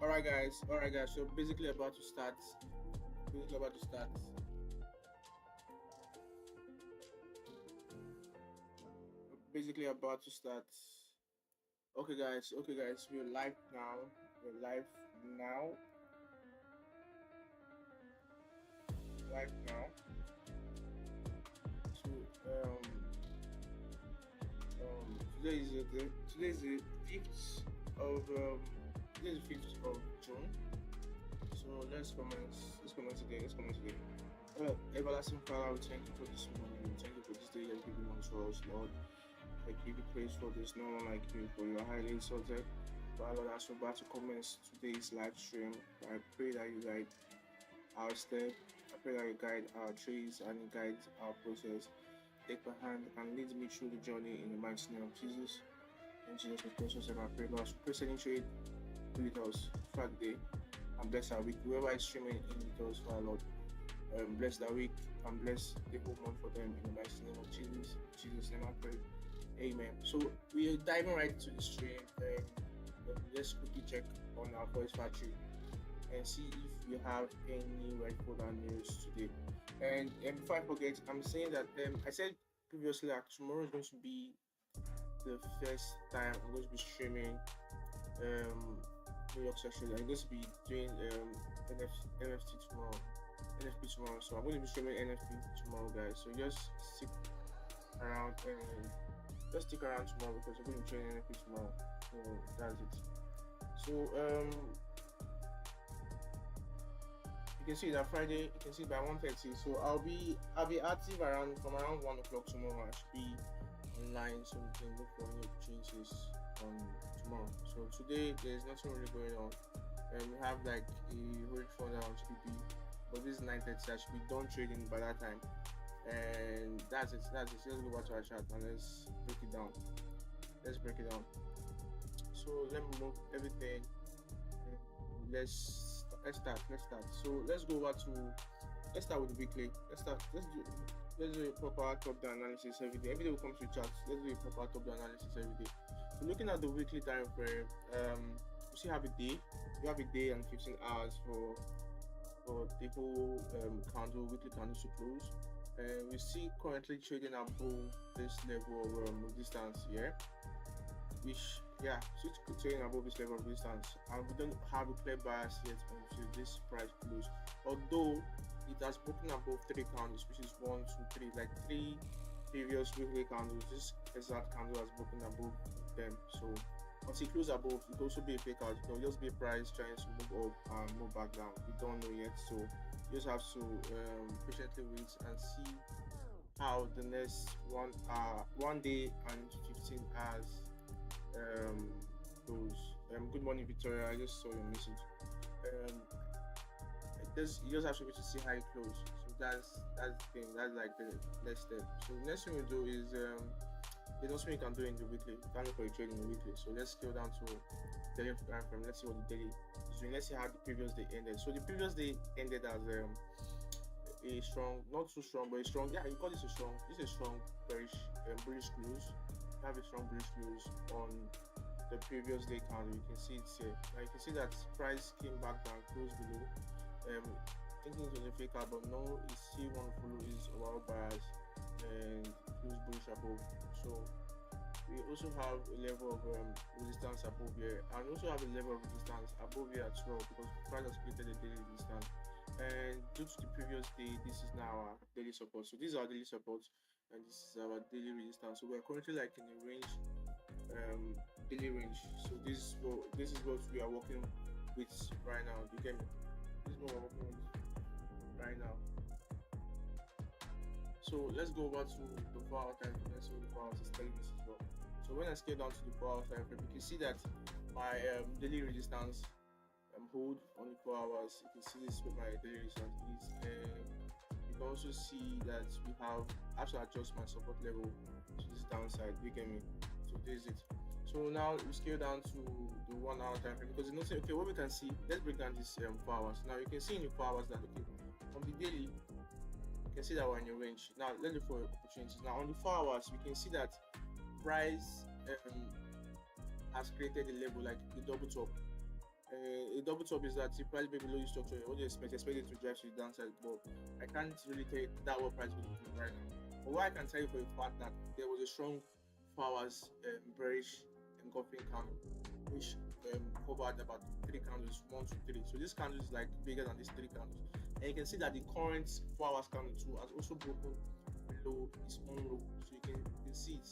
All right, guys. So basically about to start. Basically about to start. Basically about to start. Okay, guys. Okay, guys. We're live now. We're live now. Live now. So today is the fifth of today is the 5th of June. So let's comment today. Let's comment today. Everlasting Father, we thank you for this morning. We thank you for this day you're giving unto us, Lord. I give you praise for this. No one like you, for you are highly exalted. Father, Lord, as we're about to commence today's live stream, I pray that you guide our step. I pray that you guide our trees and you guide our process. Take my hand and lead me through the journey in the mighty name of Jesus. In Jesus' precious name, I pray, Lord, present into it with us throughout the day and bless our week. Whoever is streaming in with us, Father, Lord, bless that week and bless the whole month for them in the mighty name of Jesus. In Jesus' name, I pray. Amen. So we are diving right into the stream. Let's quickly check on our voice factory and see if we have any red folder news today. And before I forget, I'm saying that I said previously that tomorrow is going to be the first time I'm going to be streaming New York session. I'm going to be doing NFT tomorrow. NFP tomorrow. So I'm going to be streaming NFP tomorrow, guys. So just stick around and just stick around tomorrow because we're going to be training NFP tomorrow. So that's it. So you can see that Friday, you can see by 1:30. So I'll be active from around 1 o'clock tomorrow. I should be online so we can look for new opportunities on tomorrow. So today there's nothing really going on. And we have like a rate folder on TPP, but this is 9:30. I should be done trading by that time. And that's it. Let's go back to our chat and let's break it down. So let me move everything. Let's start. So let's start with the weekly. Let's do a proper top-down analysis every day. Every day we come to chat. Let's do a proper top-down analysis every day. So looking at the weekly time frame, we still have a day. We have a day and 15 hours for the whole weekly candle to close. And we see currently trading above this level of resistance here, which trading above this level of resistance, and we don't have a clear bias yet until this price close. Although it has broken above 3 candles, which is 1, 2, 3, like 3 previous weekly candles. This exact candle has broken above them. So once it closes above, it could also be a fake out. It will just be a price trying to move up and move back down. We don't know yet, so you just have to patiently wait and see how the next 1 day and 15 hours goes. Good morning, Victoria. I just saw your message. You just have to wait to see how it closes. So that's the thing. That's like the next step. So the next thing we do is there's nothing you can do in the weekly. You can't look for a trade in the weekly. So let's scale down to daily time frame. Let's see what the daily is doing. Let's see how the previous day ended. So the previous day ended as a strong, not too strong, but a strong. Yeah, you call this a strong. This is a strong bullish close. You have a strong bullish close on the previous day candle. You can see it here. Now you can see that price came back down, closed below. Thinking it was a fake out, but no, it's still one follow is overall bias and close bullish above. So we also have a level of resistance above here, and also have a level of resistance above here as well, because price has created a daily resistance. And due to the previous day, this is now our daily support. So this is our daily support, and this is our daily resistance. So we are currently like in a range, daily range. So this is what we are working with right now. You get me? This is what we're working with right now. So let's go over to the 4-hour time frame. Let's see what the 4 hours is telling us as well. So when I scale down to the 4-hour time frame, you can see that my daily resistance hold on the 4 hours. You can see this with my daily resistance is, and you can also see that we have to adjust my support level to this downside. You get me? So this is it. So now we scale down to the 1 hour time frame, because you know, okay, what we can see, let's break down this 4 hours. Now you can see in the 4 hours that on the daily, you can see that we're in a range. Now let's look for opportunities. Now on the 4 hours, we can see that price has created a level like a double top. A double top is that if price break below the structure, what do you expect? Expect it to drive to the downside, but I can't really tell you that what price will do right now. But what I can tell you for a fact that there was a strong 4 hours bearish engulfing candle, which covered about 3 candles, 1, 2, 3. So this candle is like bigger than these 3 candles, and you can see that the current 4 hours candle too has also broken below its own low, so you can see it.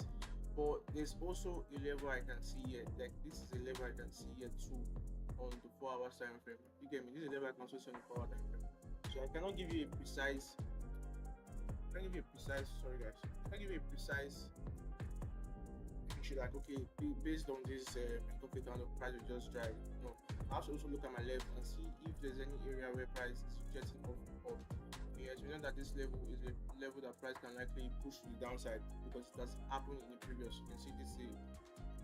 But there's also a level I can see here, like this is a level I can see here too on the 4 hours time frame. You get me? This is a level I can also see on the 4 hour time frame. So I cannot give you a precise. Sorry guys. I can't give you a precise picture like okay, based on this engulfing candle, price will just drive. No, I have to also look at my left and see if there's any area where price is getting off. Yes, we know that this level is a level that price can likely push to the downside because it has happened in the previous. You can see this is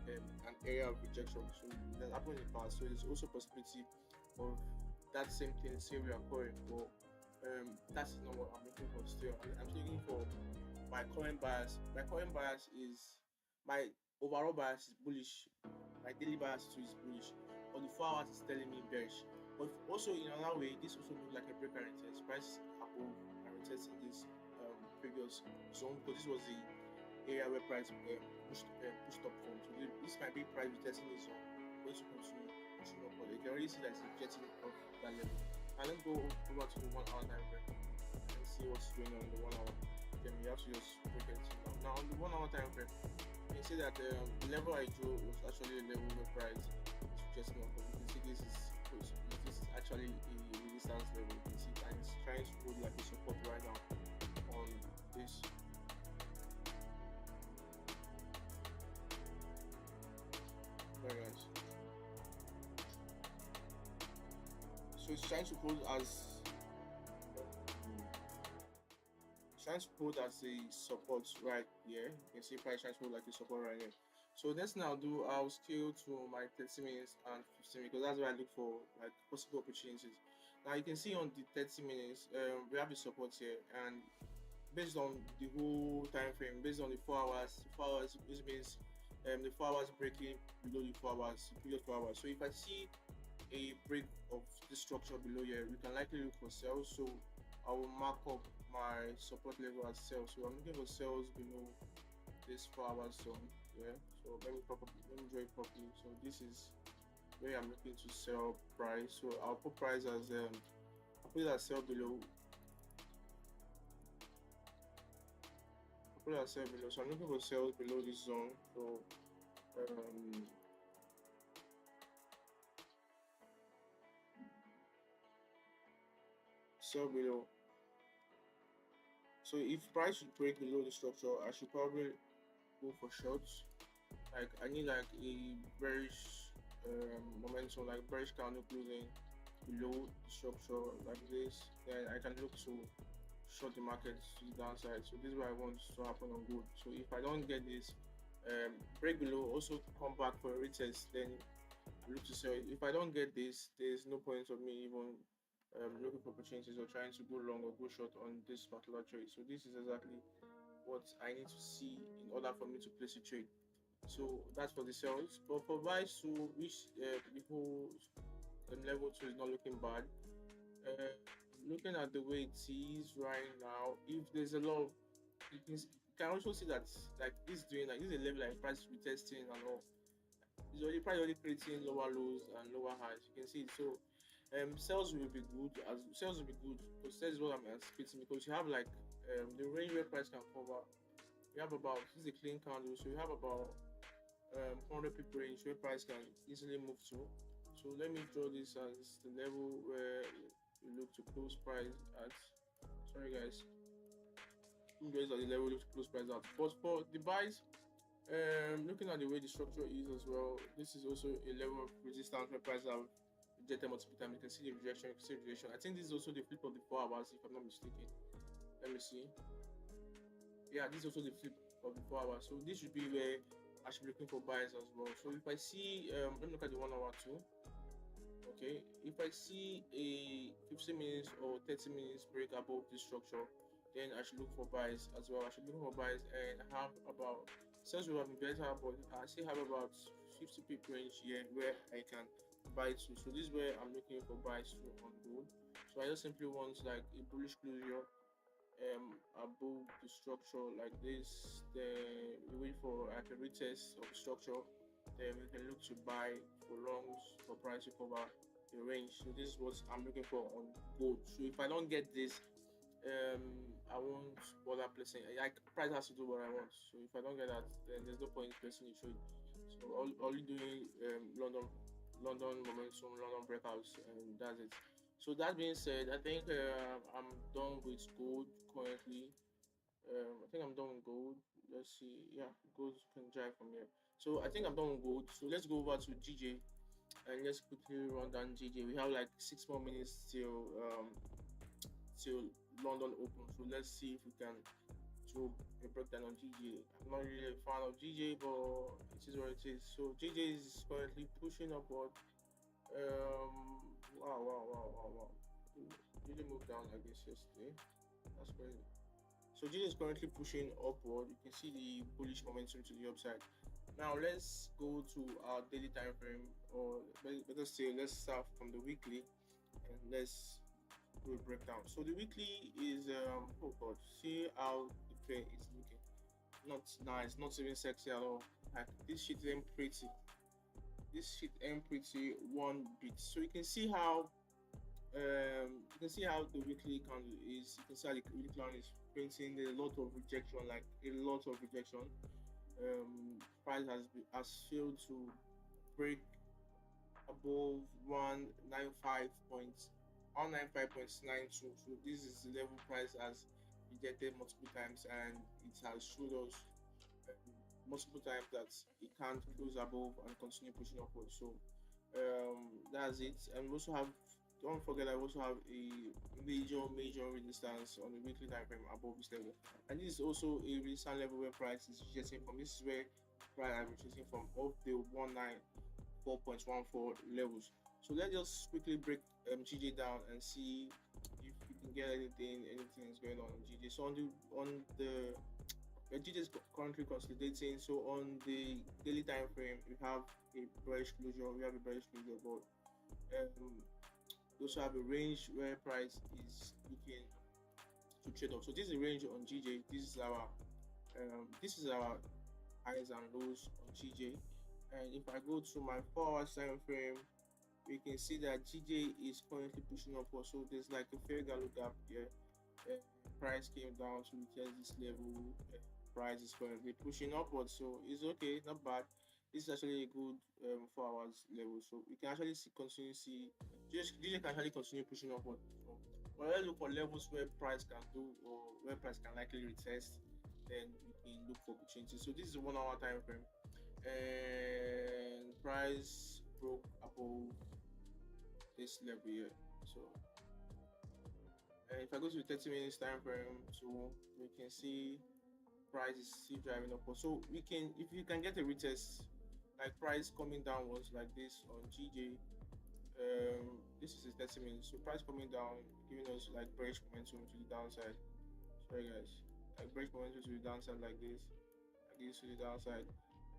an area of rejection, so that happened in the past. So there's also possibility of that same thing still reoccurring, but that's not what I'm looking for. Still, I'm looking for my current bias. My current bias is my overall bias is bullish. My daily bias too is bullish, but the 4 hours is telling me bearish. But also in another way, this also looks like a break and retest. Price above and retesting this previous zone because this was the area where price pushed up from. So this might be price retesting this zone, going to continue pushing up. But you can already see that it's getting off that level. Now let's go over to the 1 hour time frame and see what's going on in the 1 hour. Then we have to just break it down. Now on the 1 hour time frame, you can see that the level I drew was actually a level where price is just not. You can see this is actually a resistance level. You can see and it's trying to hold like a support right now on this. Very nice. So it's trying to hold as a support right here. You can see price trying to hold like a support right here. So let's now do, I'll scale to my 30 minutes and 15 minutes because that's where I look for like possible opportunities. Now you can see on the 30 minutes, we have the support here, and based on the whole time frame, based on the 4 hours, this means the 4 hours breaking below the 4 hours, the previous 4 hours. So if I see a break of this structure below here, we can likely look for sales. So I will mark up my support level as sales. So I'm looking for sales below this 4 hours zone. Yeah, so let me draw it properly. So this is where I'm looking to sell price. So I'll put price as I'll put it as sell below. So I'm looking for sales below this zone. So sell below. So if price should break below the structure, I should probably go for shorts. Like I need like a bearish momentum, like bearish candle closing below the structure like this. Then I can look to short the market to the downside. So this is what I want to happen on gold. So if I don't get this break below, also come back for a retest, then I look to sell it. If I don't get this, there's no point of me even looking for opportunities or trying to go long or go short on this particular trade. So this is exactly what I need to see in order for me to place a trade. So that's for the sales. But for buys to reach the whole level 2 is not looking bad. Looking at the way it is right now, if there's a lot of, you can also see that like this is a level like price retesting and all. It's already probably creating lower lows and lower highs. You can see it. So sales will be good because sales is what I'm anticipating, because you have like the range where price can cover. You have about, this is a clean candle, so you have about 100 pip range where price can easily move to. So let me draw this as the level where you look to close price at. Sorry guys, these are the level you look to close price at. But for the buys, looking at the way the structure is as well, this is also a level of resistance where price have rejected multiple times. You can see the rejection, I think this is also the flip of the 4 hours, if I'm not mistaken. Let me see. Yeah, this is also the flip of the 4 hours. So this should be where I should be looking for buys as well. So if I see, let me look at the 1 hour too. Okay, if I see a 15 minutes or 30 minutes break above this structure, then I should look for buys as well. I should look for buys and have about, sales will have been better, but I still have about 50 pip range here where I can buy to. So this is where I'm looking for buys to on gold. So I just simply want like a bullish closure above the structure like this. Then we wait for like a retest of the structure. Then we can look to buy for longs for price to cover the range. So this is what I'm looking for on gold. So if I don't get this, I won't bother placing. Like price has to do what I want. So if I don't get that, then there's no point in placing the trade. So all you doing London momentum, London breakouts, and that's it. So that being said, I think I'm done with gold currently. I think I'm done with gold. Let's see. Yeah, gold can drive from here. So I think I'm done with gold. So let's go over to GJ and let's quickly run down GJ. We have like 6 more minutes till London open. So let's see if we can do a breakdown on GJ. I'm not really a fan of GJ, but it is what it is. So GJ is currently pushing upward. Wow. GJ moved down like this yesterday. That's crazy. So GJ is currently pushing upward. You can see the bullish momentum to the upside. Now let's go to our daily time frame, or better say, let's start from the weekly and let's do a breakdown. So the weekly is oh god, see how the pair is looking. Not nice, not even sexy at all. Like this shit ain't pretty. This shit ain't pretty one bit. So you can see how the weekly candle is. You can see how the weekly candle is printing a lot of rejection, like a lot of rejection. Price has failed to break above 195.92. So this is the level price has rejected multiple times, and it has showed us multiple times that it can't close above and continue pushing upward. So that's it. And we also have, don't forget, I also have a major resistance on the weekly time frame above this level, and this is also a resistance level where price is rejecting from. This is where price is rejecting from off the 194.14 levels. So let's just quickly break GJ down and see if we can get anything is going on in GJ. So on the GJ is currently consolidating. So on the daily time frame, we have a bearish closure. But we also have a range where price is looking to trade off. So this is a range on GJ. This is our highs and lows on GJ. And if I go to my 4 hours time frame, we can see that GJ is currently pushing upward. So there's like a fair value gap here. Price came down to retest this level. Price is currently pushing upward, so it's okay, not bad. This is actually a good 4 hours level, so we can actually continue GJ can actually continue pushing upward. So when I look for levels where price can do, or where price can likely retest, then we can look for opportunities. So this is a 1 hour time frame, and price broke above this level here. So and if I go to the 30 minutes time frame, so we can see price is still driving upward. So we can, if you can get a retest, like price coming downwards like this on GJ, this is a 30 minutes. So price coming down, giving us like bearish momentum to the downside. Sorry guys, like bearish momentum to the downside like this to the downside.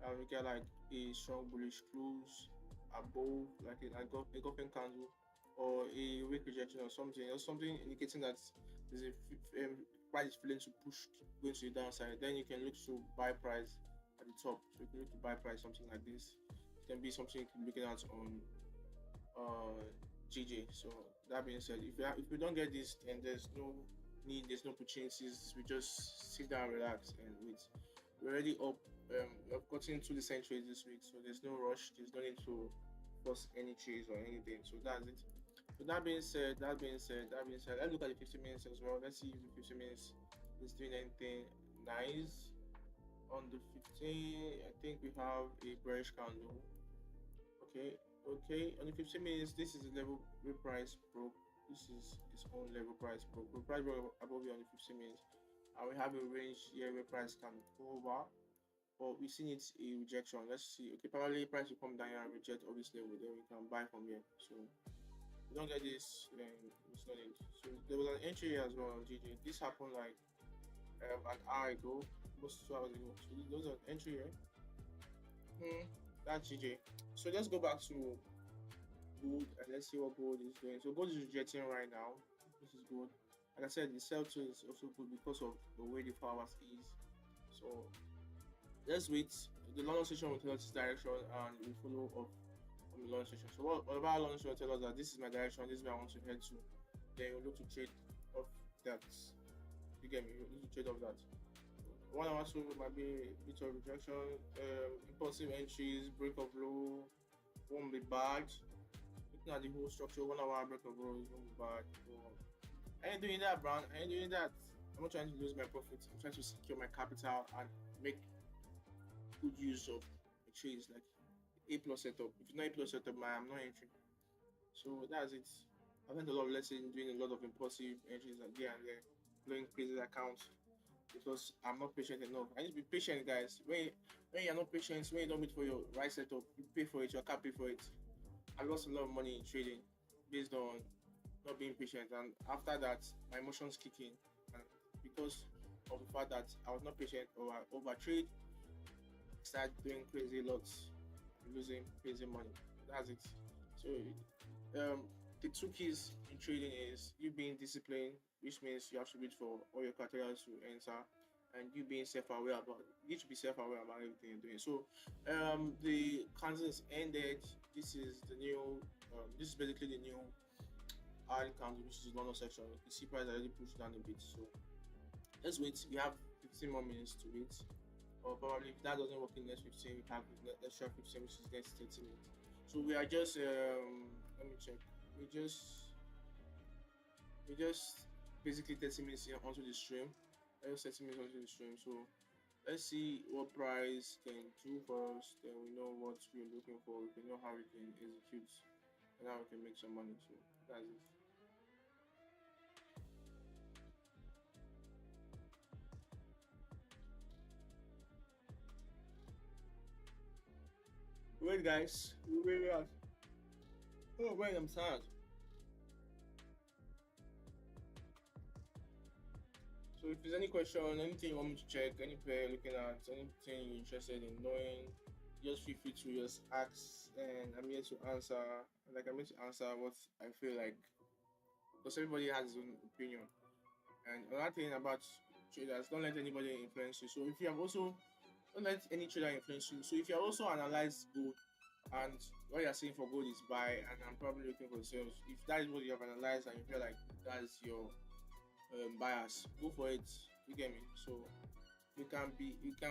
And we get like a strong bullish close above, like a engulfing candle, or a weak rejection or something indicating that there's a price is feeling to push going to the downside. Then you can look to buy price at the top. So you can look to buy price something like this. It can be something you can be looking at on GJ. So that being said, if we don't get this, then there's no need, there's no opportunities. We just sit down, relax, and wait. We're already up. We've gotten to the trades this week, so there's no rush. There's no need to force any trades or anything. So that's it. So that being said, let's look at the 50 minutes as well. Let's see if the 50 minutes is doing anything nice. On the 15, I think we have a bearish candle. Okay. On the 15 minutes, this is the level where price broke. This is its own level price broke. The price broke above it on the 15 minutes, and we have a range here where price can go over. But we see it's a rejection. Let's see. Okay, probably price will come down here and reject all this level. Then we can buy from here. So you don't get this, then it's not it. So there was an entry here as well on GJ. This happened like an hour ago, almost 2 hours ago. So there was an entry here. That's GJ. So let's go back to gold, and let's see what gold is doing. So gold is rejecting right now. This is good. Like I said, the sell too is also good because of the way the 4 hours is. So let's wait. The London session will tell us this direction, and we follow up on the London session. So what about London session will tell us that this is my direction, this is where I want to head to. Then we look to trade off that. You get me? You look to trade off that. 1 hour so might be a bit of rejection, impulsive entries, break of low, won't be bad. Looking at the whole structure, 1 hour break of low won't be bad. So, I ain't doing that, Brown. I ain't doing that. I'm not trying to lose my profits. I'm trying to secure my capital and make good use of the trades like A plus setup. If it's not A plus setup, I'm not entering. So that's it. I've learned a lot of lessons doing a lot of impulsive entries like here and there, blowing crazy accounts because I'm not patient enough. I need to be patient, guys. When you're not patient, when you don't wait for your right setup, you pay for it, you can't pay for it. I lost a lot of money in trading based on not being patient, and after that, my emotions kick in, and because of the fact that I was not patient or I over trade, start doing crazy lots, losing crazy money. That's it. So um, the two keys in trading is you being disciplined, which means you have to wait for all your criteria to enter, and you being self-aware about it. You need to be self-aware about everything you're doing. So the candle is ended. This is the new. This is basically the new high candle, which is the London section. The C price already pushed down a bit. So let's wait. We have 15 more minutes to wait. Or probably if that doesn't work in next 15, we have the extra 15, which is next 30 minutes. So we are just let me check. We just basically 30 minutes onto the stream. Just 30 minutes onto the stream. So let's see what price can do for us. Then we know what we're looking for. We can know how we can execute and how we can make some money. So that's it. Wait, guys. Wait. Oh, wait, I'm tired. So if there's any question, anything you want me to check, any pair you're looking at, anything you're interested in knowing, just feel free to just ask, and I'm here to answer. Like I'm here to answer what I feel like, because everybody has his own opinion. And another thing about traders, don't let anybody influence you. So if you have also don't let any trader influence you. So if you have also analyzed gold and what you're saying for gold is buy, and I'm probably looking for sales. If that is what you have analyzed and you feel like that's your bias, go for it. You get me? So we can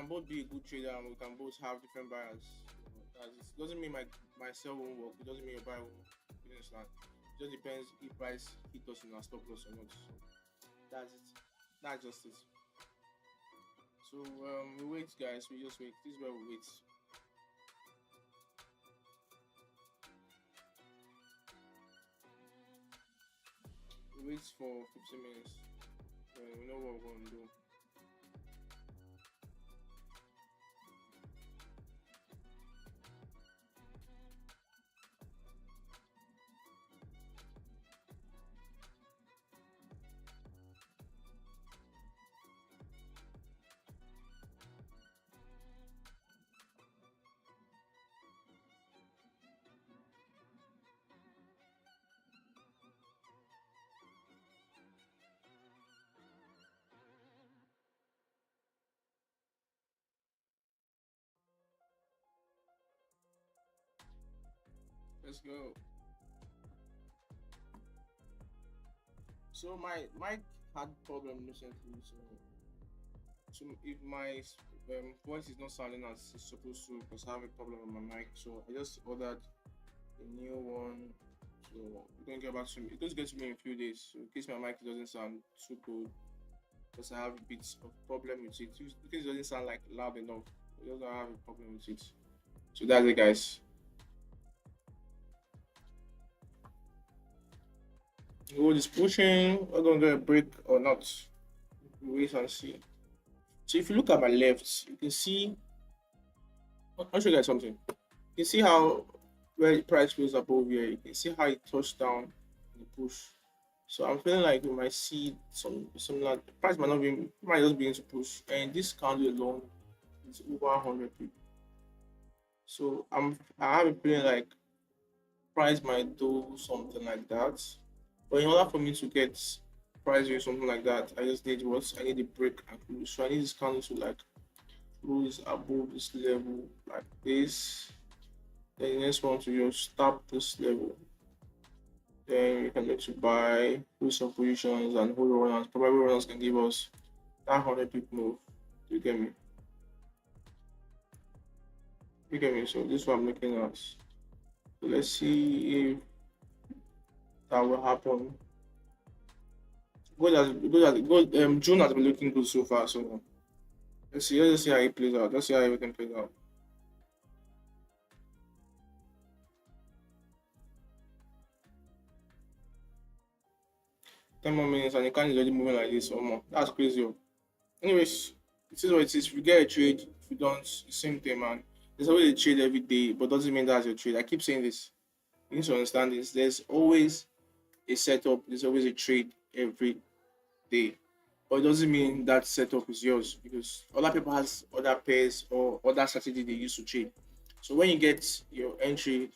both be a good trader and we can both have different bias. It doesn't mean my sell won't work. It doesn't mean your buy won't. You understand? It just depends if price hit us in our stop loss or not. So that's it. That's just it. So we wait, guys. We just wait. This is where we wait. We wait for 15 minutes. We know what we're going to do. Let's go. So my mic had problem recently. So if my voice is not sounding as it's supposed to, because I have a problem with my mic, so I just ordered a new one. So it's gonna get back to me. It's going to get to me in a few days. So in case my mic doesn't sound too good, because I have a bit of problem with it. In case it doesn't sound like loud enough, I just have a problem with it. So that's it, guys. Gold is pushing. We're gonna get a break or not. Wait and see. So if you look at my left, you can see. I'll show you guys something. You can see how where the price goes above here. You can see how it touched down and push. So I'm feeling like we might see some similar. The price might just begin to push, and this candle alone is over 100 people. So I have a feeling like price might do something like that. But in order for me to get price or something like that, I just need what? I need a break and close. So I need this candle to like close above this level like this. Then the next one to just tap this level. Then you can need to buy, do some positions and hold runners. Probably runners can give us that 100 pip move. You get me? You get me? So this is what I'm looking at. So let's see if that will happen. June has been looking good so far. So let's see how it plays out. Let's see how everything plays out. 10 more minutes and the can is already moving like this. Oh, more. That's crazy. Oh. Anyways, this is what it is. If you get a trade, if you don't, it's the same thing, man. There's always a trade every day, but doesn't mean that's your trade. I keep saying this. You need to understand this. There's always a setup, there's always a trade every day. But it doesn't mean that setup is yours because other people has other pairs or other strategy they use to trade. So when you get your entry,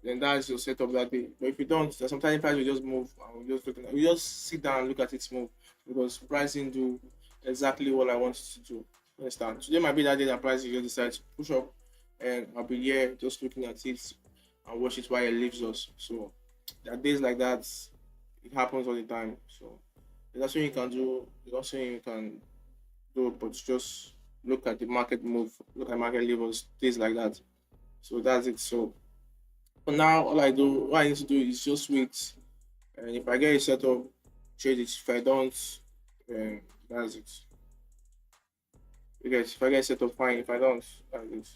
then that's your setup that day. But if you don't, then sometimes price will just move and we just sit down and look at it move because pricing do exactly what I want it to do. Understand? Today might be that day that pricing just decides to push up and I'll be here just looking at it and watch it while it leaves us. So there are days like that, it happens all the time. So that's what you can do, there's nothing you can do, but just look at the market move, look at market levels, things like that. So that's it. So for now, what I need to do is just wait. And if I get a setup, trade it. If I don't, that's it. Because if I get a setup, fine. If I don't, that's it.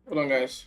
Hold on, guys.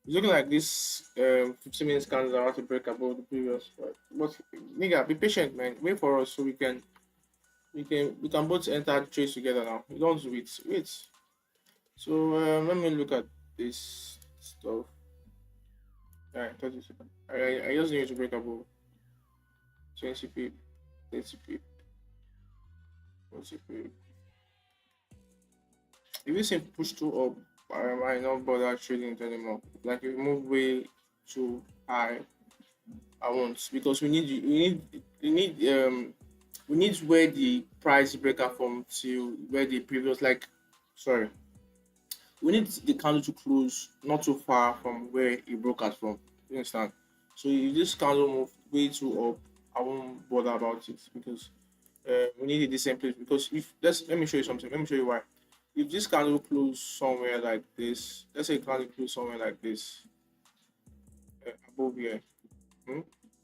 It's looking like this 15 minutes candles are about to break above the previous. But nigga, be patient, man. Wait for us so we can both enter the trades together now. We don't do it. Wait. So let me look at this stuff. Alright, 30 seconds. I just need to break above 20 pip, 30 pip, 40 pip. If you see push too up, I might not bother trading it anymore. Like if you move way too high, I won't because we need where the price breaker from to where the previous sorry, we need the candle to close not too far from where it broke out from. You understand? So if this candle move way too up, I won't bother about it because we need a decent place. Because if let me show you something. Let me show you why. If this candle close somewhere like this, let's say candle close somewhere like this, above here, hmm,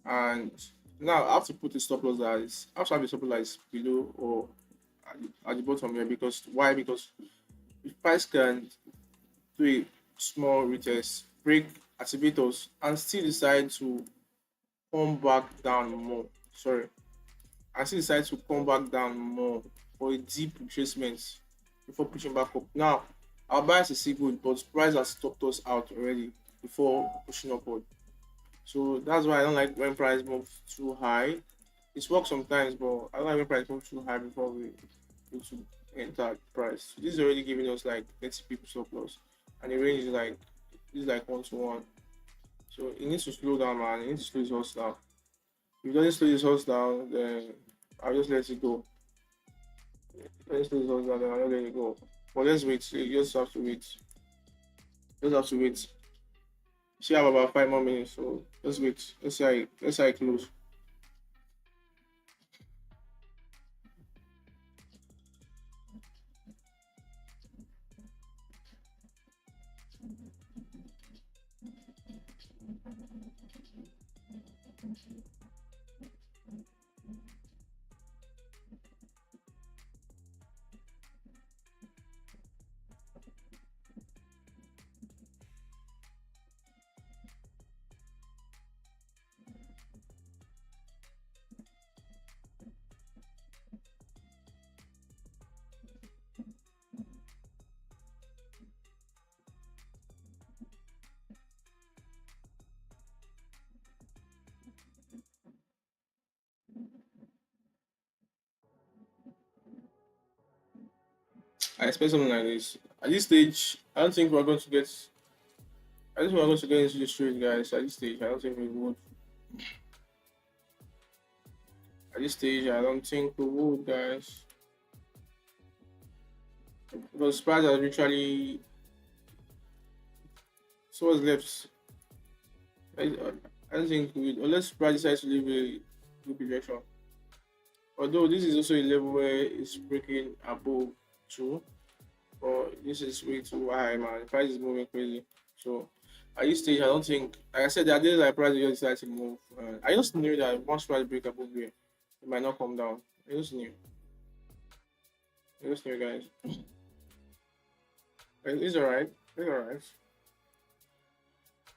and now I have to put a stop loss that is, I have to have a stop loss that is below or at the bottom here. Because why? Because if price can do a small retest, break activators, and still decide to come back down more. Sorry, and still decide to come back down more for a deep retracement before pushing back up. Now, our bias is still good, but price has stopped us out already before pushing upward. So that's why I don't like when price moves too high. It's works sometimes, but I don't like when price moves too high before we go to enter price. So this is already giving us like 30 people stop loss, and the range is like this is like 1 to 1. So it needs to slow down, man. It needs to slow his horse down. If it doesn't slow his horse down, then I'll just let it go. Let's slow his horse down, then I'll let it go. But let's wait. You just have to wait. Just have to wait. See, I have about 5 more minutes, so let's wait. Let's see how it close. I expect something like this. At this stage, I don't think we're going to get. I don't think we're going to get into this trade, guys. At this stage, I don't think we would. At this stage, I don't think we would, guys. Because price has literally. So what's left? I, I don't think we unless price decides to leave a good projection. Although this is also a level where it's breaking above two, but this is way too high, man. The price is moving crazy. So at this stage, I don't think, like I said, there are days like price just decide to move. I just knew that once price break above here, it might not come down. I just knew. I just knew, guys. It's alright. It's alright.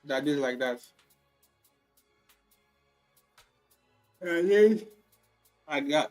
That days like that. And then I got.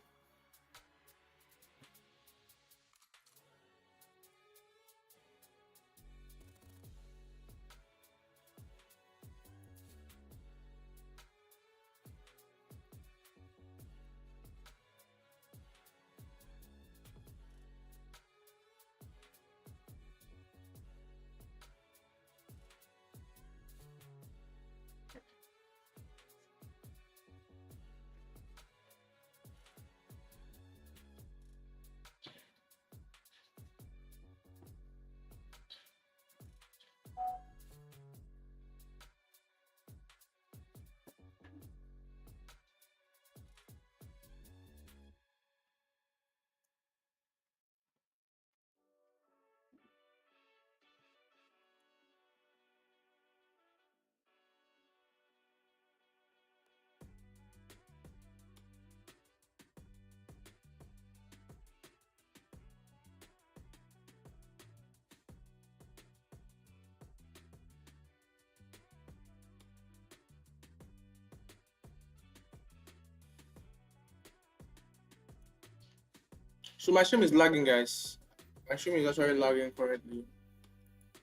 So my stream is lagging, guys. My stream is actually lagging currently.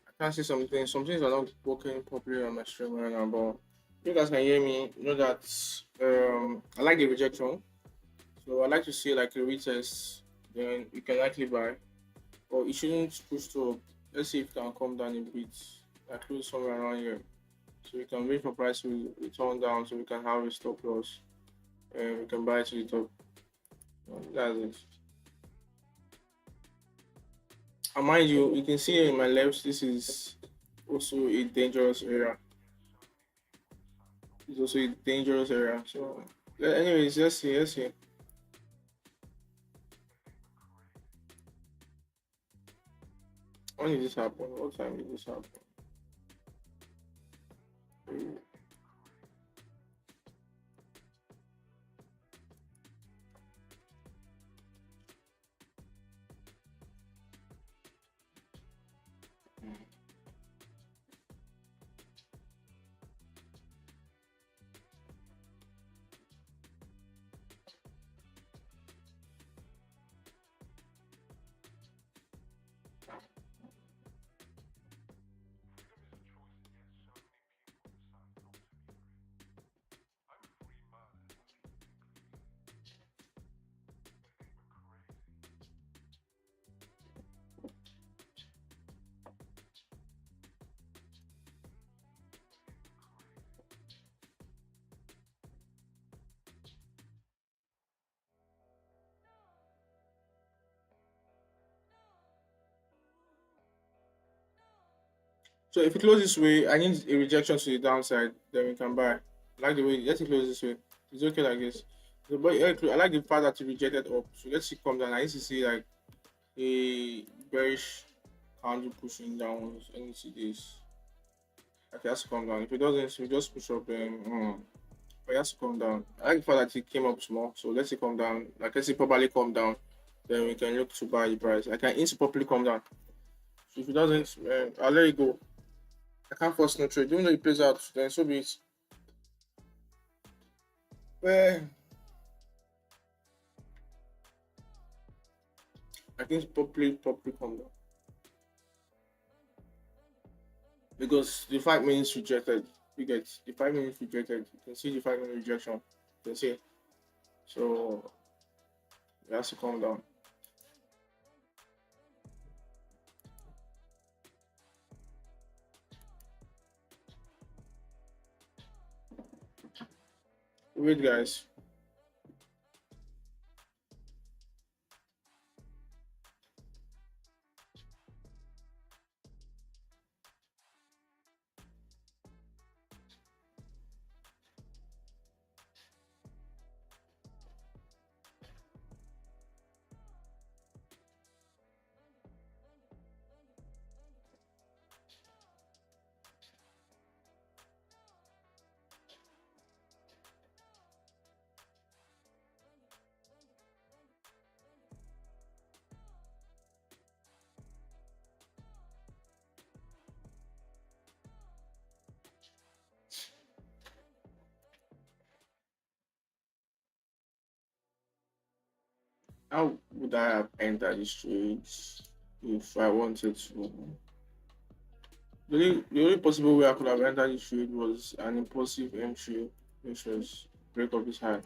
I can't see something. Some things are not working properly on my stream right now, but you guys can hear me. You know that I like the rejection. So I like to see like a retest, then you can likely buy. But it shouldn't push to. Let's see if it can come down a bit. Like close somewhere around here. So we can wait for price to return down so we can have a stop loss and we can buy to the top. That's it. And mind you, you can see in my left, this is also a dangerous area. It's also a dangerous area. So, anyways, let's see. Let's see. When did this happen? What time did this happen? So if it closes this way, I need a rejection to the downside, then we can buy. I like the way, let's close this way. It's okay like this. So, but I like the fact that it rejected up. So let's see come down. I need to see like a bearish candle pushing downwards. I need to see this. Okay, it has to come down. If it doesn't, we just push up but it has to come down. I like the fact that it came up small. So let's see come down. Like let's see probably come down. Then we can look to buy the price. I can it properly come down. So if it doesn't, I'll let it go. I can't force no trade. Even though it plays out, then so be it. Well, I think it's properly come down. Because the 5 minutes rejected. You get the 5 minutes rejected. You can see the 5 minute rejection. You can see. So it has to come down. Wait guys. How would I have entered this trade if I wanted to? The only possible way I could have entered this trade was an impulsive entry, which was break of this high.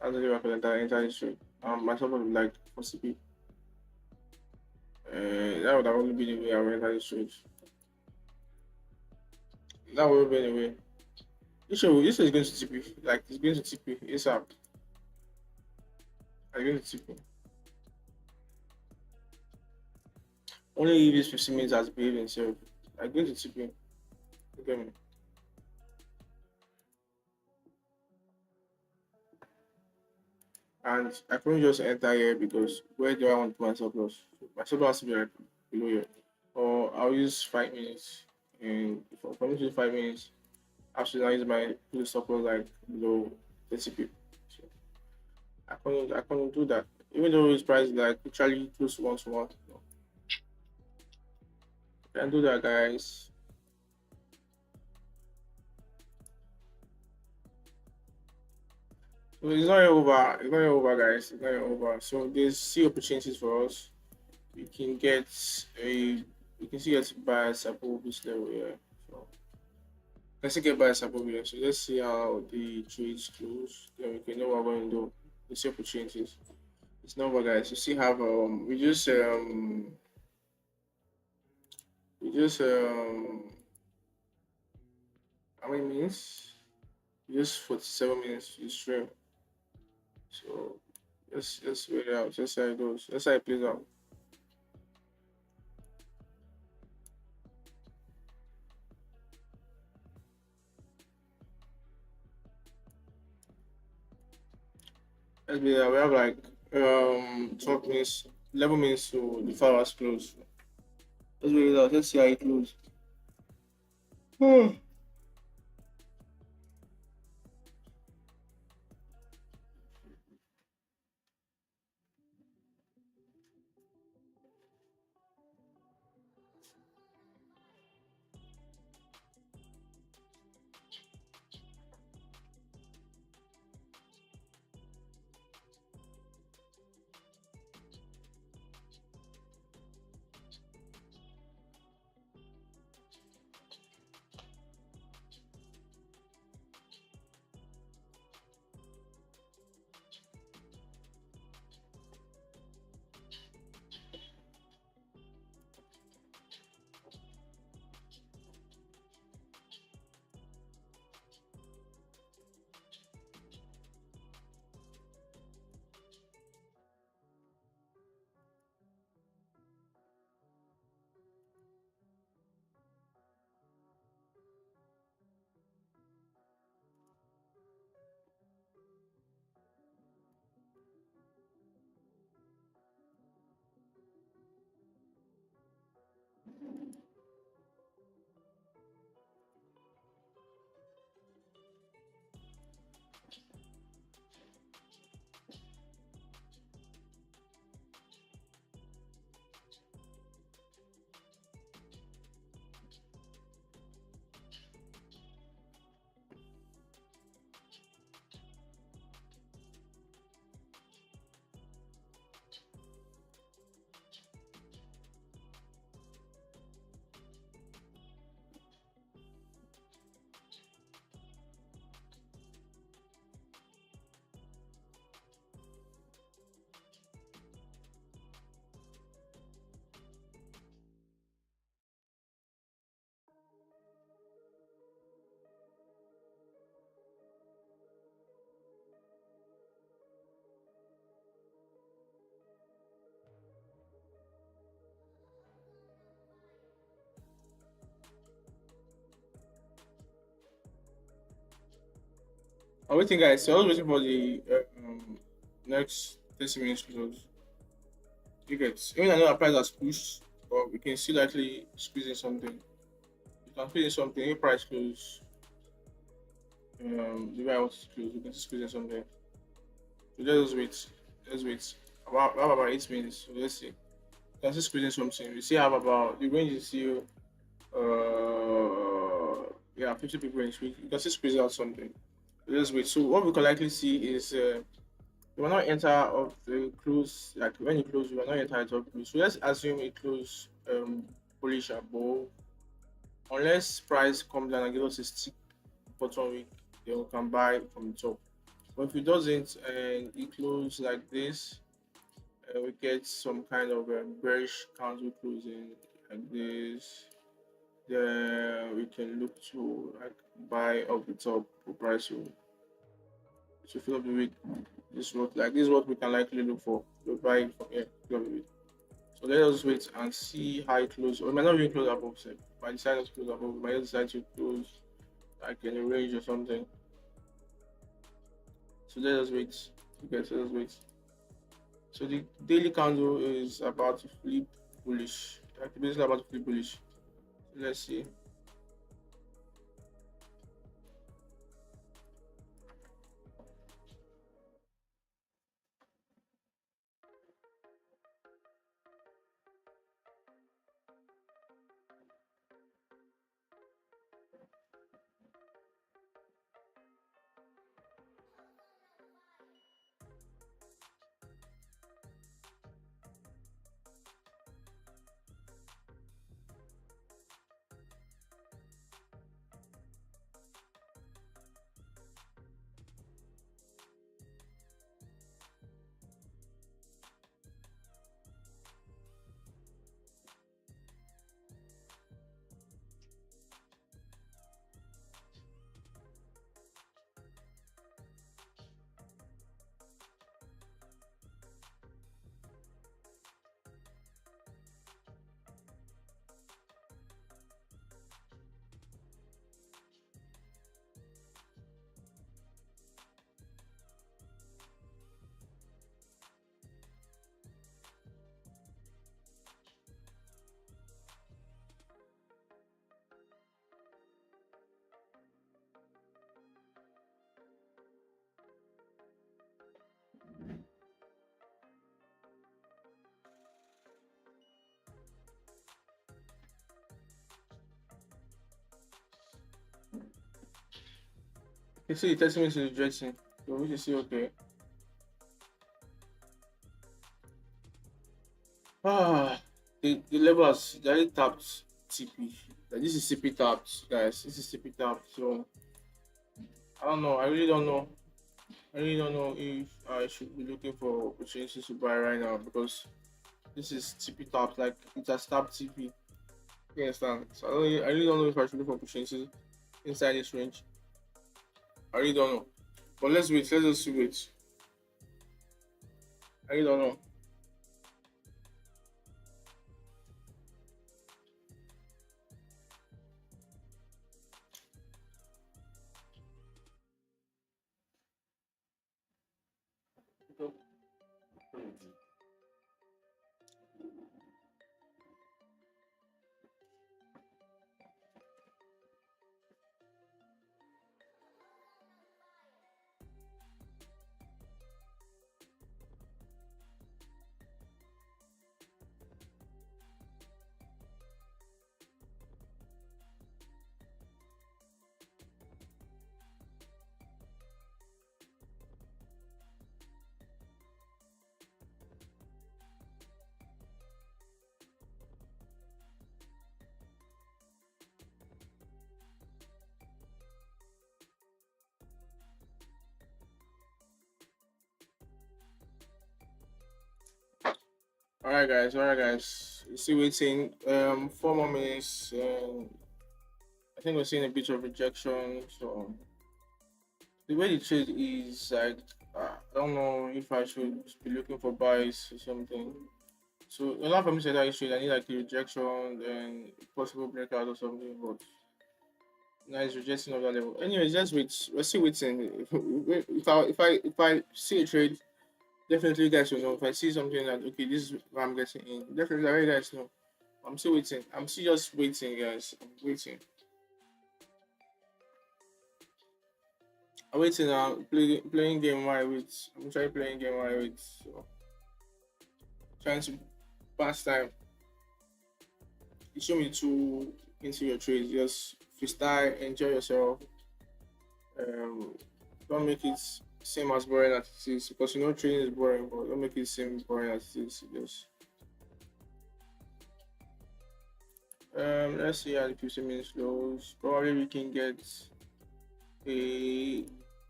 That's the only way I could enter this trade. Myself would like possibly. That would have only been the way I would enter this trade. That would have been the way. This is going to TP. Like it's going to TP. It's up. I'm going to TP. Only if this 15 minutes has behaved himself. I'm going to TP. Look at me. And I couldn't just enter here because where do I want to put my stop loss? My stop loss has to be like below here. Or I'll use 5 minutes. And if I use 5 minutes, actually I use my put stop loss like below 30p. So I couldn't do that. Even though his price is like literally close to 1 to 1. No. Can't do that guys. So it's not yet over. It's not yet over, guys. It's not yet over. So there's still opportunities for us. We can get a. We can see get bias above this level here. So let's get bias above here. So let's see how the trades close. Then we can know what we're going to do. We see opportunities. It's not over, guys. You see, have we just how many minutes? Just 47 minutes to stream. So let's wait it out. Let's see how it goes. Let's see how it plays out. we have like 12 minutes, 11 minutes to the 4 hours close. Let's wait it out. Let's see how it close. I'm waiting, guys. So I was waiting for the next 30 minutes close. You get, even I know our price has pushed, but we can still likely squeeze in something. You can squeeze in something. If price close, the way I want to close, we can squeeze in something. So let's wait. Let's wait. About 8 minutes. So let's see. You can still squeeze in something. We still have about the range is still yeah, 50 people in week. You can still squeeze out something. Let's wait. So what we can likely see is you will not enter of the close, like when you close, you will not enter it of close. So let's assume it close bullish above, unless price comes down and give us a stick bottom week, then we can buy from the top. But if it doesn't and it close like this, we get some kind of bearish candle closing like this, then we can look to like buy up the top for price to fill up the week. This is what we can likely look for. We'll buy it from here. Fill up the week. So let us wait and see how it closes. Or it might not even close above, say. Might decide to close above. We might decide to close like in a range or something. So let us wait. Okay, so let us wait. So the daily candle is about to flip bullish. Like basically about to flip bullish. So let's see. You see, 30 minutes is rejecting. So we should see, okay. Ah, the level has already tapped TP. Like, this is CP tapped, guys. This is CP tapped. So I don't know. I really don't know. I really don't know if I should be looking for opportunities to buy right now because this is TP tapped. Like, it has tapped TP. You understand? So I really don't know if I should look for opportunities inside this range. I really don't know. But let's wait. Let's just wait. I really don't know. Alright, guys. Alright, guys. Still waiting. 4 more minutes. I think we're seeing a bit of rejection. So the way the trade is like, I don't know if I should be looking for buys or something. So a lot of me said that trade, I need like a rejection and possible breakout or something, but now it's rejecting of that level. Anyways, just wait. We're still waiting. If I see a trade, definitely you guys will know. If I see something that okay, this is what I'm getting in, definitely I let you guys know. I'm still waiting. I'm still just waiting, guys. I'm waiting. I'm waiting now. Playing game while I wait. I'm trying playing game while I wait. So trying to pass time. You show me to into your trades. Just freestyle, enjoy yourself. Um, don't make it same as boring as it is because you know trading is boring, but don't make it same boring as it is. Just let's see how the 15 minutes goes. Probably we can get a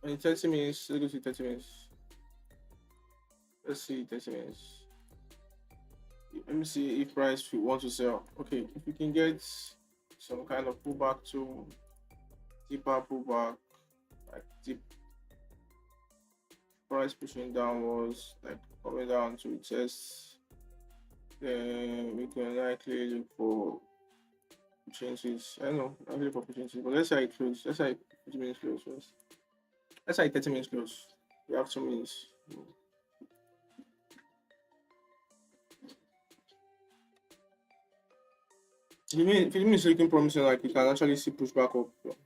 in 30 minutes. Let's go to 30 minutes. Let's see 30 minutes. Let me see if price we want to sell. Okay, if we can get some kind of pullback to deeper pullback, like deep price pushing downwards, like coming down to test, then we can likely look for opportunities. I don't know, not really for opportunities, but let's say it close. Let's say 50 minutes close first. Let's say 30 minutes close. We have 2 minutes. If it means looking promising, like you can actually see pushback up.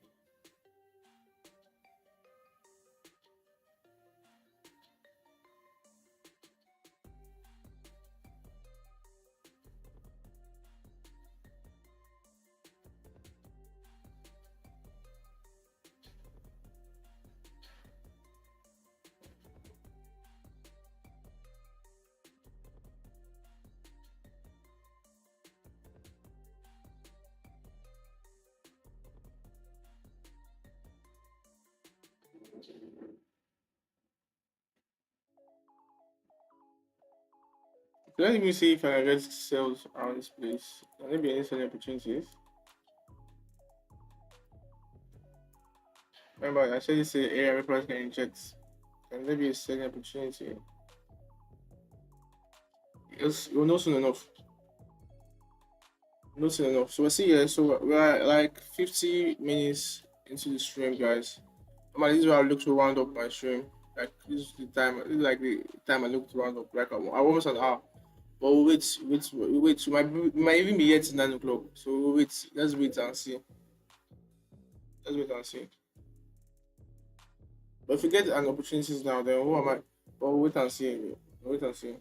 Let me see if I get sales around this place. Can there be any selling opportunities? Remember, I said this is an area where price can inject. Can there be a selling opportunity? Yes, you'll know soon enough. Not soon enough. So we'll see here. So we're like 50 minutes into the stream, guys. This is where I look to round up my stream. Like this is the time. This is like the time I look to round up. Like I almost an hour. But we'll wait. So we might even be here till 9 o'clock. So we'll wait. Let's wait and see. Let's wait and see. But if we get an opportunities now, then who am I? But we'll wait and see. We'll wait and see.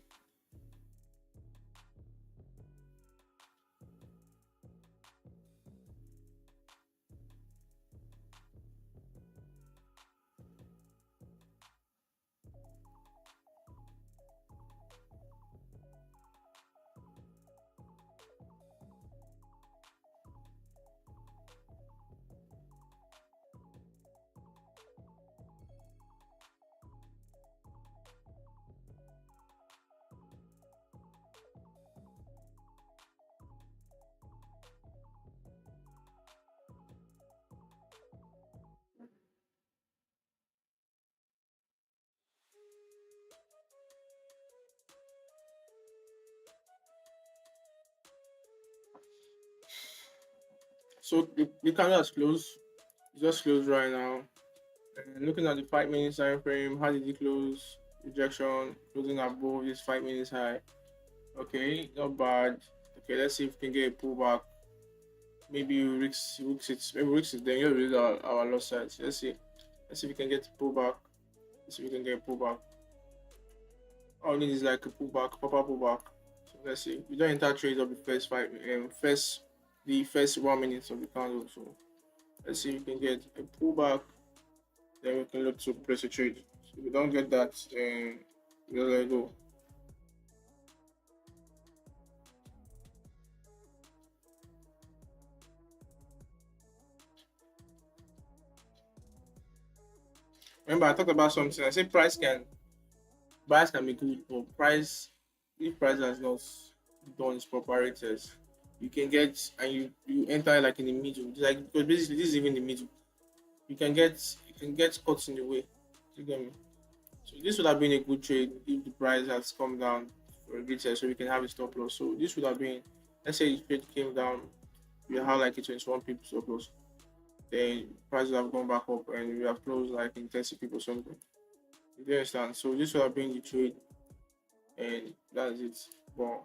So the candle has closed. It just closed right now. And looking at the 5 minutes time frame, how did it close? Rejection, closing above this 5 minutes high. Okay, not bad. Okay, let's see if we can get a pullback. Maybe Rix it. Maybe Rix it. Then you read our loss sides. Let's see. Let's see if we can get a pullback. Let's see if we can get a pullback. All we need is like a pullback, proper pullback. So let's see. We don't enter trades of the first 1 minute of the candle. So let's see if we can get a pullback. Then we can look to place a trade. So if we don't get that, then we'll let it go. Remember, I talked about something. I said price can be good, but if price has not done its proprietors, you can get and you enter like in the middle. Like because basically this is even the middle. You can get caught in the way. You get me? So this would have been a good trade if the price has come down for a bit, so we can have a stop loss. So this would have been, let's say the trade came down, we have like a 21 people stop loss. Then prices have gone back up and we have closed like in 30 people something. You understand? So this would have been the trade and that's it. But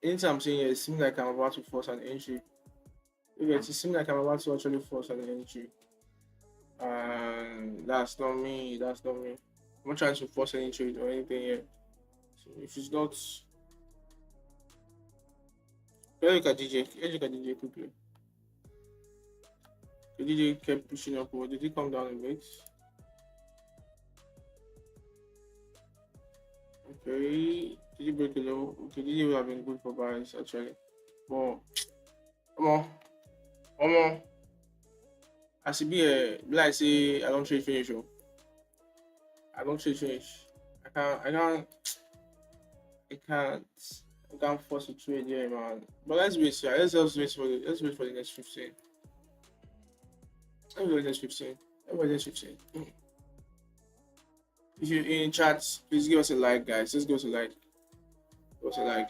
anytime I'm saying it seems like I'm about to force an entry. Okay, it seems like I'm about to actually force an entry. And that's not me. That's not me. I'm not trying to force any trade or anything here. So if it's not, let's look at DJ. Let's look at DJ quickly. The DJ kept pushing upward. Did he come down a bit? Okay. Did he break the low? Okay, DJ would have been good for buys actually. But come on. As it be like say I don't trade finish. Oh. I don't trade finish. I can't force a trade here, man. But let's wait here. Let's wait for the next 15. Let's wait for the next 15. Let's wait for the next 15. If you're in chat, please give us a like, guys. Let's give us a like. Give us a like.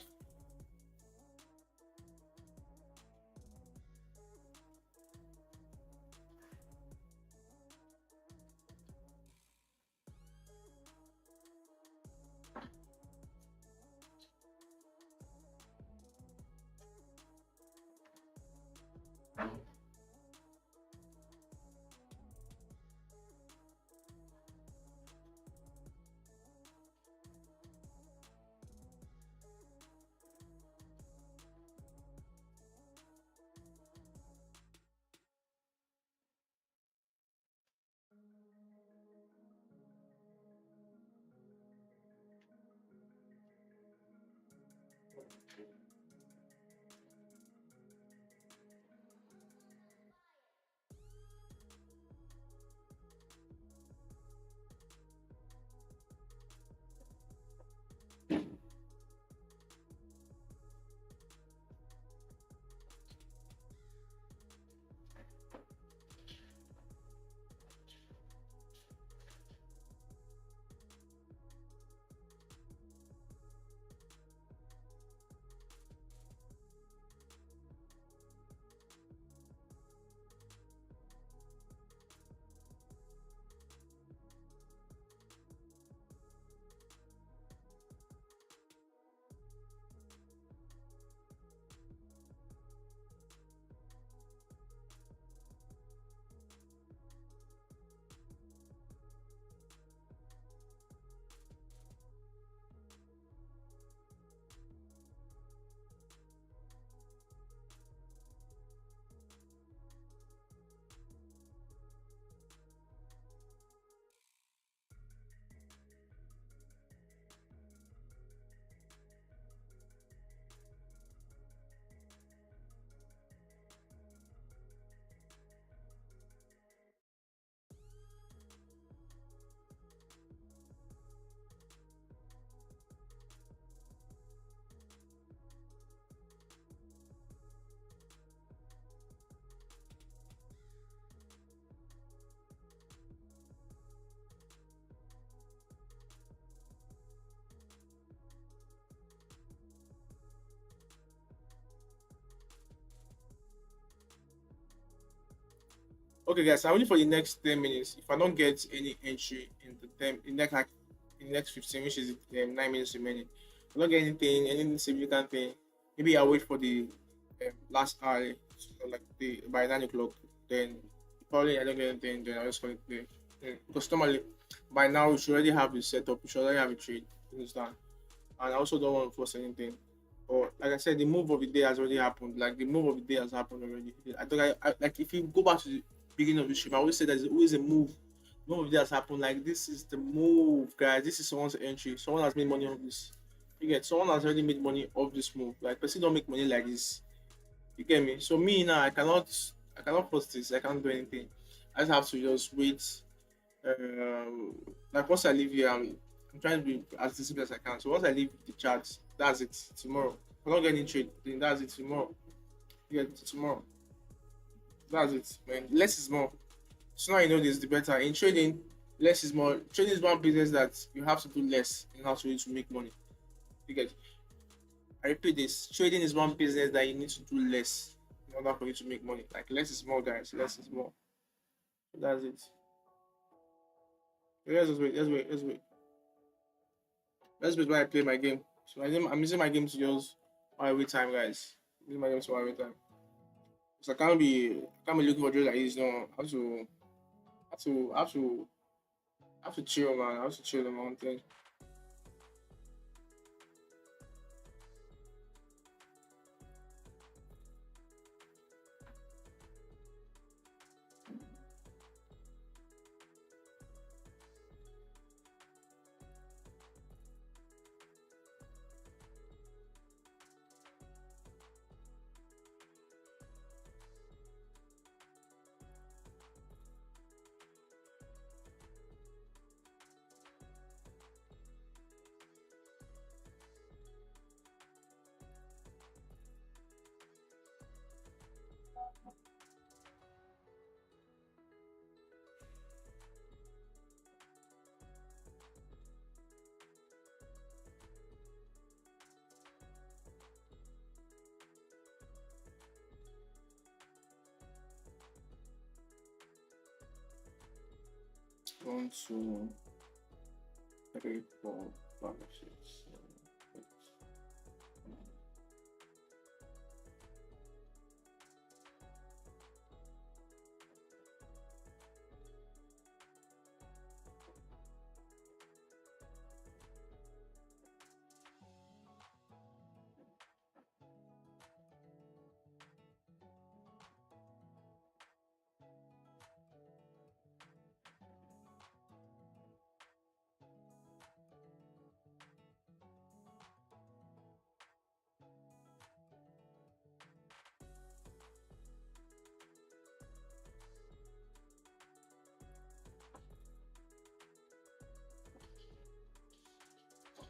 Okay, guys, I'm only for the next 10 minutes. If I don't get any entry in the next like in the next 15, which is 9 minutes remaining, if I don't get any significant thing, maybe I'll wait for the last hour, so like the by 9 o'clock. Then probably I don't get anything, then I'll just call it there. Because normally by now we should already have the setup, we should already have a trade. You understand? And I also don't want to force anything. Or like I said, the move of the day has already happened. Like the move of the day has happened already. I think I like if you go back to the beginning of the stream, I always say there's always a move. Move of the day has happened. Like this is the move, guys. This is someone's entry. Someone has made money off this. You get someone has already made money off this move. Like person don't make money like this. You get me? So me now I cannot post this. I can't do anything. I just have to just wait. Like once I leave here, I'm trying to be as disciplined as I can. So once I leave the chat, that's it. Tomorrow, if I don't get any trade, then that's it. Tomorrow, yeah, tomorrow, that's it, man. Less is more. So now you know this, the better. In trading, less is more. Trading is one business that you have to do less in order to make money. You get? I repeat this: trading is one business that you need to do less in order for you to make money. Like less is more, guys. Less is more. That's it. Let's just wait. Let's wait. Let's wait. Let's wait while I play my game. So I'm using my game to just while I wait time, guys. I'm using my game to while I wait time. So I can't be looking for trades like this. No, I have to chill, man. I have to chill the mountain. One, two, three, four, five, six, seven, eight.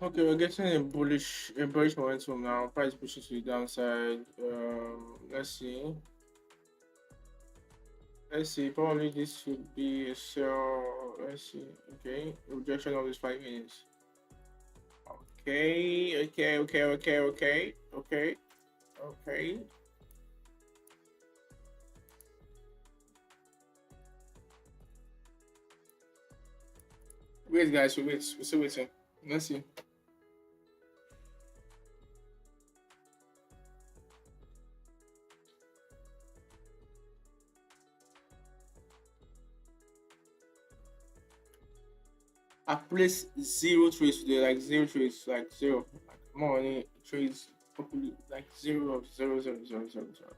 Okay, we're getting a bullish momentum now. Price pushing to the downside. Let's see. Let's see. Probably this should be a sell. Let's see. Okay, rejection of this 5 minutes. Okay, okay, okay, okay, okay, okay, okay. Wait, guys. Wait. We're still waiting. Let's see. I placed zero trades today, like zero trades, like zero. Like more money trades, probably like zero, zero, zero, zero, zero, zero.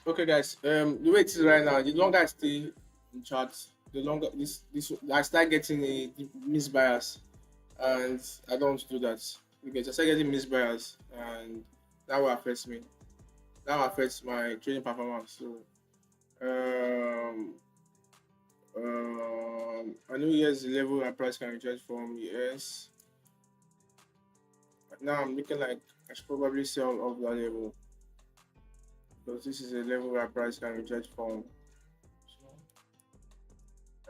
Okay, guys. The way it is right now, the longer I stay in chart, the longer this I start getting a misbias, and I don't want to do that because I start getting misbias, and that will affect me. That will affect my trading performance. So, um, I know yes, the level and price can judge from yes. Now I'm looking like I should probably sell off that level because this is a level where price can judge from.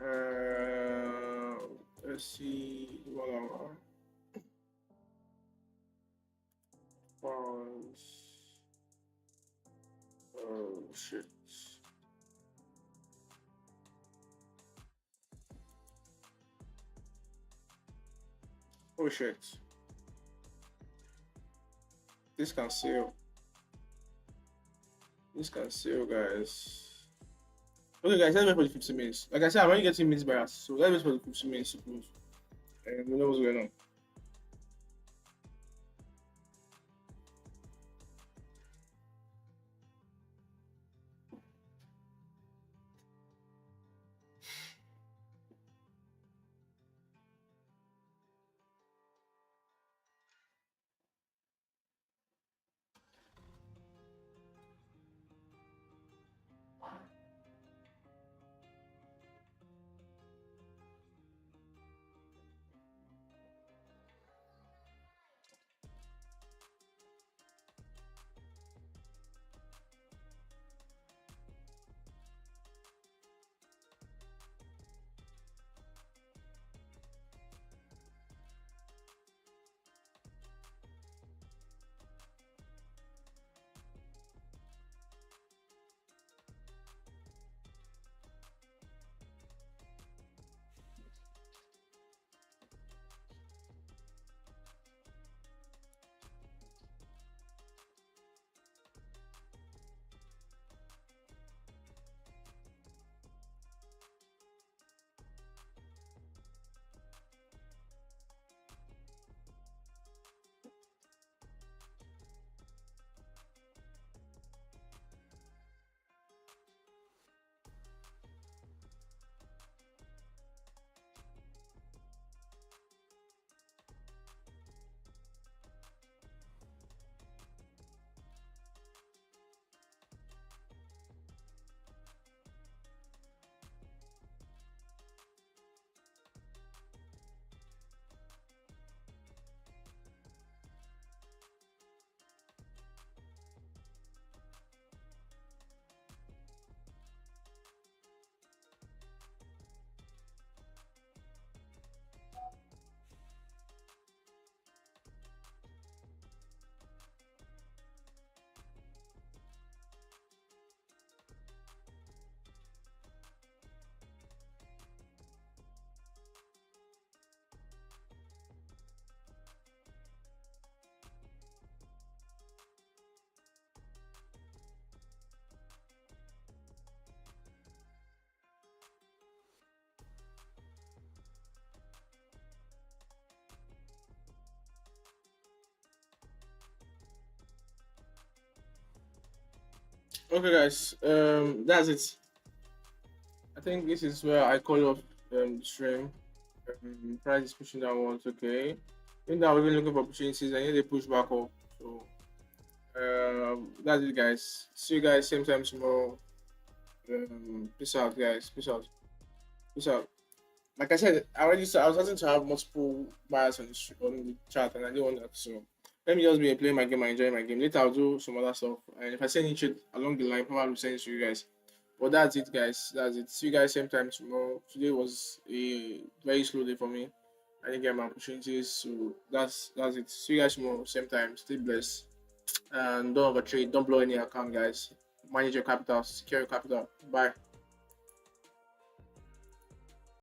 Uh, let's see. 1 hour. Pause. Oh shit. Oh shit. This can sell. This can sell, guys. Okay, guys, let's wait for the 15 minutes. Like I said, I'm only getting minutes bias, so let's wait for the 15 minutes to close. And we know what's going on. Okay, guys. That's it. I think this is where I call off the stream. Price is pushing downwards. Okay. In that we're even looking for opportunities. I need to push back up. So that's it, guys. See you guys same time tomorrow. Peace out, guys. Peace out. Peace out. Like I said, I was starting to have multiple buyers on the chat, and I didn't want that. So let me just be playing my game and enjoying my game. Later, I'll do some other stuff. And if I see any trade along the line, probably I'll send it to you guys. But that's it, guys. That's it. See you guys same time tomorrow. Today was a very slow day for me. I didn't get my opportunities, so that's it. See you guys tomorrow, same time. Stay blessed, and don't overtrade. Don't blow any account, guys. Manage your capital. Secure your capital. Bye.